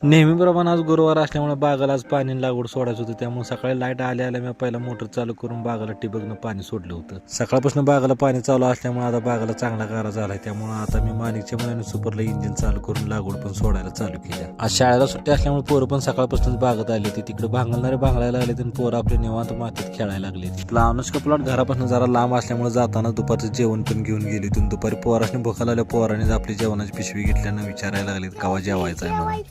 नेहमीप्रमाणे आज गुरुवार असल्यामुळे बागाला आज पाणी लागवड सोडायचं होतं, त्यामुळे सकाळी लाईट आल्या मी पहिला मोटर चालू करून बागाला ठिबकनं पाणी सोडलं होतं. सकाळपासून बागाला पाणी चालू असल्यामुळे आता बागाला चांगला गारा झालाय, त्यामुळे आता मी माणिकच्या मनाने सुपरला इंजिन चालू करून लागवड पण सोडायला चालू केली. आज शाळेला सुट्टी असल्यामुळे पोरं पण सकाळपासूनच बागत आली होती. तिकडे भांगलणारे भांगलायला लागले आणि पोरं आपले निवांत मातीत खेळायला लागले. आपला अनुष्का प्लॉट घरापासून जरा लांब असल्यामुळे जाताना दुपारचं जेवण पण घेऊन गेली. तिथून दुपारी पोराने भुका लागल्या, पोराने आपली जेवणाची पिशवी घेतल्यानं विचारायला लागले केव्हा जेवायचं आहे म्हणून.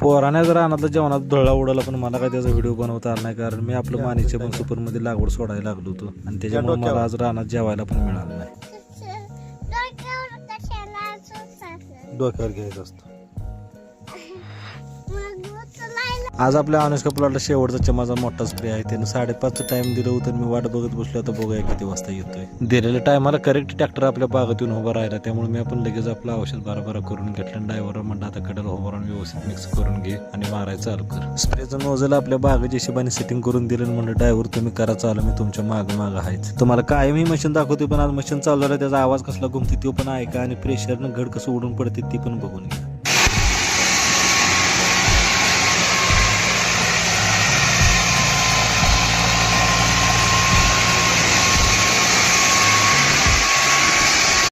पोराने जर रानातल्या जेवणात धुळा उडाला, पण मला काय त्याचा व्हिडिओ बनवता आला नाही, कारण मी आपलं मानीच्या पण सुपरमध्ये लागवड सोडायला लागलो होतो आणि त्याच्यामुळे मला आज रानात जेवायला पण मिळालं नाही. डोक्यावर घ्यायचं असतं. आज आपल्या अनुष्का प्लॉटला शेवटचा चमाचा मोठा स्प्रे आहे. त्यानं 5:30चं टाइम दिलं होतं, मी वाट बघत बसलो. आता बघूया किती वाजता येतोय. दिलेल्या टायमाला करेक्ट ट्रॅक्टर आपल्या बागेत येऊन उभा राहिला, त्यामुळे मी आपण लगेच आपलं औषध बारा करून घेतलं. ड्रायव्हर म्हणलं आता कडेला उभा राहून व्यवस्थित मिक्स करून घे आणि मारायचं चालू कर. स्प्रेचं नोझल आपल्या बागेच्या हिशोबाने सेटिंग करून दिलं. म्हणलं ड्रायव्हर तुम्ही करा चालू, मी तुमच्या मागं आहेच. तुम्हाला कायम ही मशीन दाखवते, पण आज मशीन चालू झालं त्याचा आवाज कसला घुमते तो पण ऐका आणि प्रेशरनं घड कसं उडून पडते ती पण बघून घ्या.